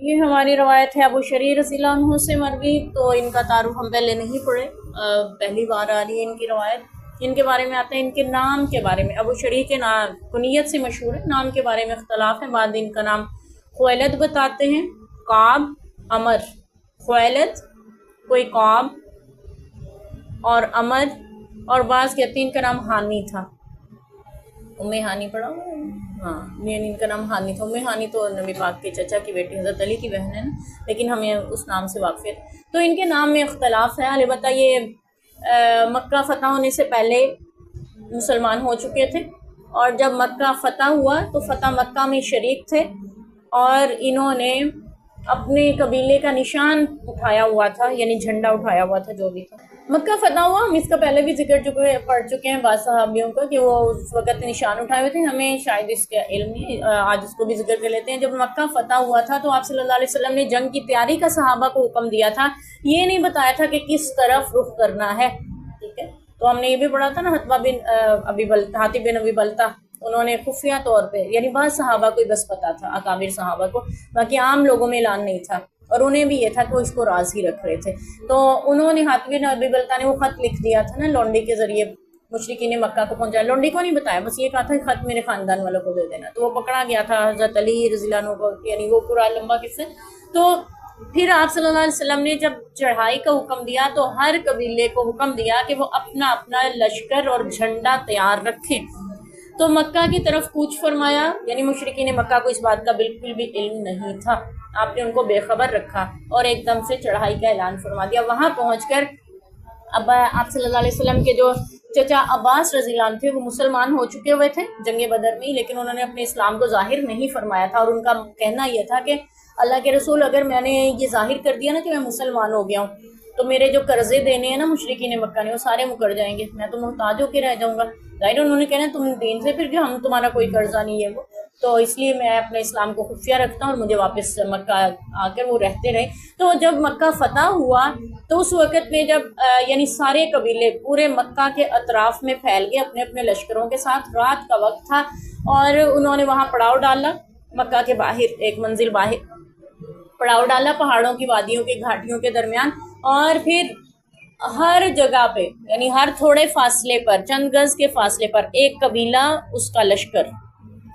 یہ ہماری روایت ہے ابو شریح رضی اللہ عنہ سے مروی، تو ان کا تعارف ہم پہلے نہیں پڑھے، پہلی بار آ رہی ہے ان کی روایت۔ ان کے بارے میں آتے ہیں، ان کے نام کے بارے میں، ابو شریح کے نام کنیت سے مشہور ہے، نام کے بارے میں اختلاف ہے۔ بعد ان کا نام خویلد بتاتے ہیں، کعب، عمر، خویلد، کوئی کعب اور عمر، اور بعض کہتے ہیں ان کا نام ہانی تھا، ام ہانی پڑھا ہوا ہے؟ ہاں، ان کا نام ہانی تھا۔ ام ہانی تو نبی پاک کے چچا کی بیٹی حضرت علی کی بہن ہے نا، لیکن ہمیں اس نام سے واقف ہے۔ تو ان کے نام میں اختلاف ہے، البتہ یہ مکہ فتح ہونے سے پہلے مسلمان ہو چکے تھے، اور جب مکہ فتح ہوا تو فتح مکہ میں شریک تھے، اور انہوں نے اپنے قبیلے کا نشان اٹھایا ہوا تھا، یعنی جھنڈا اٹھایا ہوا تھا جو بھی تھا۔ مکہ فتح ہوا، ہم اس کا پہلے بھی پڑھ چکے ہیں بعض صحابیوں کا کہ وہ اس وقت نشان اٹھائے ہوئے تھے، ہمیں شاید اس کا علم نہیں، آج اس کو بھی ذکر کر لیتے ہیں۔ جب مکہ فتح ہوا تھا تو آپ صلی اللہ علیہ وسلم نے جنگ کی تیاری کا صحابہ کو حکم دیا تھا، یہ نہیں بتایا تھا کہ کس طرف رخ کرنا ہے، ٹھیک ہے؟ تو ہم نے یہ بھی پڑھا تھا نا، حاتب بن ابی بلتہ، انہوں نے خفیہ طور پہ، یعنی بعض صحابہ کو بس پتا تھا، اکابر صحابہ کو، باقی عام لوگوں میں اعلان نہیں تھا، اور انہیں بھی یہ تھا کہ وہ اس کو راز ہی رکھ رہے تھے۔ تو انہوں نے، حاتب بن ابی بلتہ نے وہ خط لکھ دیا تھا نا لونڈی کے ذریعے، مشرکین مکہ کو پہنچایا، لونڈی کو نہیں بتایا، بس یہ کہا تھا کہ خط میرے خاندان والوں کو دے دینا، تو وہ پکڑا گیا تھا حضرت علی رضی اللہ عنہ کو، یعنی وہ پورا لمبا قصہ۔ تو پھر آپ صلی اللہ علیہ وسلم نے جب چڑھائی کا حکم دیا تو ہر قبیلے کو حکم دیا کہ وہ اپنا اپنا لشکر اور جھنڈا تیار رکھیں، تو مکہ کی طرف کوچ فرمایا، یعنی مشرکین مکہ کو اس بات کا بالکل بھی علم نہیں تھا، آپ نے ان کو بے خبر رکھا اور ایک دم سے چڑھائی کا اعلان فرما دیا۔ وہاں پہنچ کر اب آپ صلی اللہ علیہ وسلم کے جو چچا عباس رضی اللہ عنہ تھے، وہ مسلمان ہو چکے ہوئے تھے جنگ بدر میں، لیکن انہوں نے اپنے اسلام کو ظاہر نہیں فرمایا تھا، اور ان کا کہنا یہ تھا کہ اللہ کے رسول، اگر میں نے یہ ظاہر کر دیا نا کہ میں مسلمان ہو گیا ہوں، تو میرے جو قرضے دینے ہیں نا مشرکین مکہ نے، وہ سارے مکر جائیں گے، میں تو محتاج ہو کے رہ جاؤں گا۔ ظاہر انہوں نے کہنا تم دین سے پھر جو ہم تمہارا کوئی قرضہ نہیں ہے وہ، تو اس لیے میں اپنے اسلام کو خفیہ رکھتا ہوں، اور مجھے واپس مکہ آ کر وہ رہتے رہے۔ تو جب مکہ فتح ہوا تو اس وقت میں جب یعنی سارے قبیلے پورے مکہ کے اطراف میں پھیل گئے اپنے اپنے لشکروں کے ساتھ، رات کا وقت تھا، اور انہوں نے وہاں پڑاؤ ڈالا، مکہ کے باہر ایک منزل باہر پڑاؤ ڈالا، پہاڑوں کی وادیوں کے گھاٹیوں کے درمیان، اور پھر ہر جگہ پہ، یعنی ہر تھوڑے فاصلے پر، چند گز کے فاصلے پر ایک قبیلہ اس کا لشکر،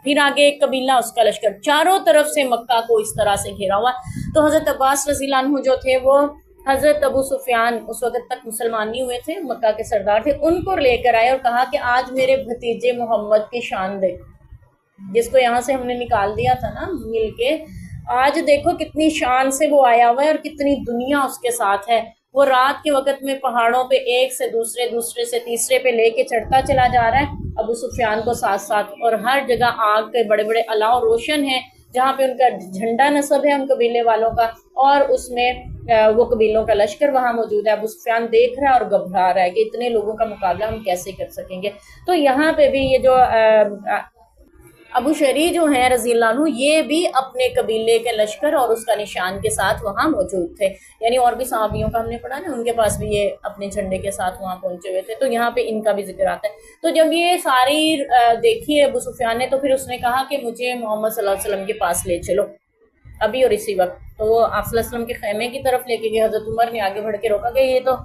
پھر آگے ایک قبیلہ اس کا لشکر، چاروں طرف سے مکہ کو اس طرح سے گھیرا ہوا۔ تو حضرت عباس رضی اللہ عنہ جو تھے، وہ حضرت ابو سفیان، اس وقت تک مسلمان نہیں ہوئے تھے، مکہ کے سردار تھے، ان کو لے کر آئے اور کہا کہ آج میرے بھتیجے محمد کی شان دیکھو، جس کو یہاں سے ہم نے نکال دیا تھا نا مل کے، آج دیکھو کتنی شان سے وہ آیا ہوا ہے اور کتنی دنیا اس کے ساتھ ہے۔ وہ رات کے وقت میں پہاڑوں پہ ایک سے دوسرے، دوسرے سے تیسرے پہ لے کے چڑھتا چلا جا رہا ہے ابو سفیان کو ساتھ ساتھ، اور ہر جگہ آگ کے بڑے بڑے الاؤ روشن ہیں، جہاں پہ ان کا جھنڈا نصب ہے ان قبیلے والوں کا، اور اس میں وہ قبیلوں کا لشکر وہاں موجود ہے۔ ابو سفیان دیکھ رہا ہے اور گھبرا رہا ہے کہ اتنے لوگوں کا مقابلہ ہم کیسے کر سکیں گے۔ تو یہاں پہ بھی یہ جو ابو شریح جو ہیں رضی اللہ عنہ، یہ بھی اپنے قبیلے کے لشکر اور اس کا نشان کے ساتھ وہاں موجود تھے، یعنی اور بھی صحابیوں کا ہم نے پڑھا نا، ان کے پاس بھی یہ اپنے جھنڈے کے ساتھ وہاں پہنچے ہوئے تھے، تو یہاں پہ ان کا بھی ذکر آتا ہے۔ تو جب یہ ساری دیکھی ابو سفیان نے، تو پھر اس نے کہا کہ مجھے محمد صلی اللہ علیہ وسلم کے پاس لے چلو ابھی اور اسی وقت۔ تو وہ آپ صلی اللہ علیہ وسلم کے خیمے کی طرف لے کے گئے، حضرت عمر نے آگے بڑھ کے روکا کہ یہ تو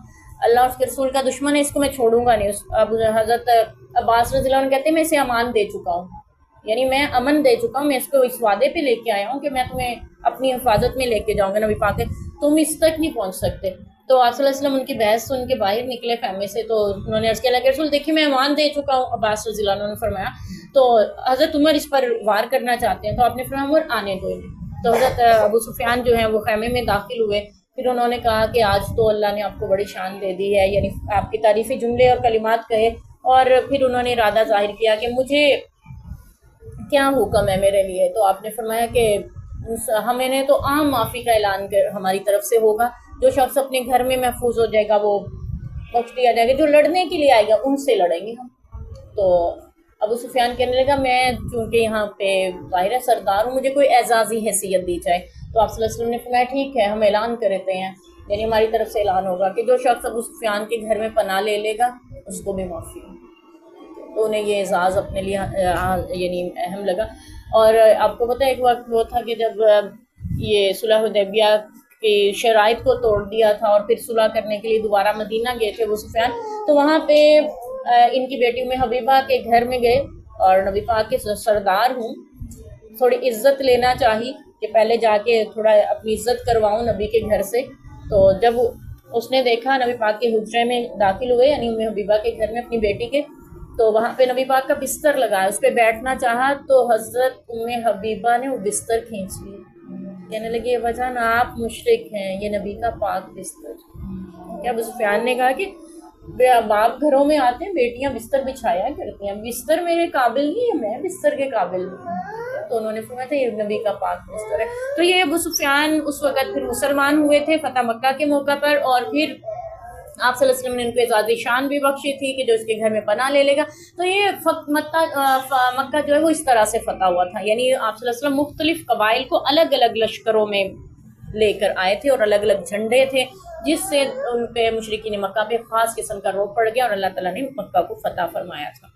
اللہ اور اس کے رسول کا دشمن ہے، اس کو میں چھوڑوں گا نہیں۔ حضرت عباس رضی اللہ عنہ کہتے ہیں میں اسے امان دے چکا ہوں، یعنی میں امن دے چکا ہوں، میں اس کو اس وعدے پہ لے کے آیا ہوں کہ میں تمہیں اپنی حفاظت میں لے کے جاؤں گا، نبی پاک ہے تم اس تک نہیں پہنچ سکتے۔ تو آپ صلی اللہ علیہ وسلم ان کی بحث سن کے باہر نکلے خیمے سے، تو انہوں نے عرض کیا اللہ کے رسول دیکھیے میں امان دے چکا ہوں، عباس رضی اللہ عنہ نے فرمایا۔ تو حضرت عمر اس پر وار کرنا چاہتے ہیں، تو آپ نے فرمایا عمر آنے دو انہیں۔ تو حضرت ابو سفیان جو ہیں وہ خیمے میں داخل ہوئے، پھر انہوں نے کہا کہ آج تو اللہ نے آپ کو بڑی شان دے دی ہے، یعنی آپ کی تعریفی جملے اور کلمات کہے، اور پھر انہوں نے ارادہ ظاہر کیا کہ مجھے کیا حکم ہے میرے لیے۔ تو آپ نے فرمایا کہ ہمیں نے تو عام معافی کا اعلان ہماری طرف سے ہوگا، جو شخص اپنے گھر میں محفوظ ہو جائے گا وہ بخش دیا جائے گا، جو لڑنے کے لیے آئے گا ان سے لڑیں گے ہم۔ تو ابو سفیان کہنے لگا میں چونکہ یہاں پہ ظاہر سردار ہوں، مجھے کوئی اعزازی حیثیت دی جائے۔ تو آپ صلی اللہ علیہ وسلم نے فرمایا ٹھیک ہے ہم اعلان کرتے ہیں، یعنی ہماری طرف سے اعلان ہوگا کہ جو شخص ابو سفیان کے گھر میں پناہ لے لے گا اس کو بھی معافی ہو۔ تو انہیں یہ اعزاز اپنے لیے یعنی اہم لگا۔ اور آپ کو پتہ ہے ایک وقت وہ تھا کہ جب یہ صلح حدیبیہ کی شرائط کو توڑ دیا تھا اور پھر صلح کرنے کے لیے دوبارہ مدینہ گئے تھے ابو سفیان، تو وہاں پہ ان کی بیٹی ام حبیبہ کے گھر میں گئے اور نبی پاک کے سردار ہوں، تھوڑی عزت لینا چاہی کہ پہلے جا کے تھوڑا اپنی عزت کرواؤں نبی کے گھر سے. تو جب اس نے دیکھا نبی پاک کے حجرے میں داخل ہوئے یعنی ام حبیبہ کے گھر میں اپنی بیٹی کے، تو وہاں پہ نبی پاک کا بستر لگا، اس پہ بیٹھنا چاہا تو حضرت ام حبیبہ نے وہ بستر کھینچ لیا، کہنے لگی وجہ نہ آپ مشرک ہیں، یہ نبی کا پاک بستر. کیا ابو سفیان نے کہا کہ باپ گھروں میں آتے ہیں بیٹیاں بستر بچھایا کرتی ہیں، بستر میرے قابل نہیں ہے، میں بستر کے قابل نہیں. تو انہوں نے فرمایا تھا یہ نبی کا پاک بستر ہے. تو یہ ابو سفیان اس وقت پھر مسلمان ہوئے تھے فتح مکہ کے موقع پر، اور پھر آپ صلی اللہ علیہ وسلم نے ان کو اعزازِ شان بھی بخشی تھی کہ جو اس کے گھر میں پناہ لے لے گا. تو یہ مکہ جو ہے وہ اس طرح سے فتح ہوا تھا، یعنی آپ صلی اللہ علیہ وسلم مختلف قبائل کو الگ الگ لشکروں میں لے کر آئے تھے اور الگ الگ جھنڈے تھے، جس سے ان پہ مشرکین مکہ پہ خاص قسم کا روب پڑ گیا اور اللہ تعالیٰ نے مکہ کو فتح فرمایا تھا.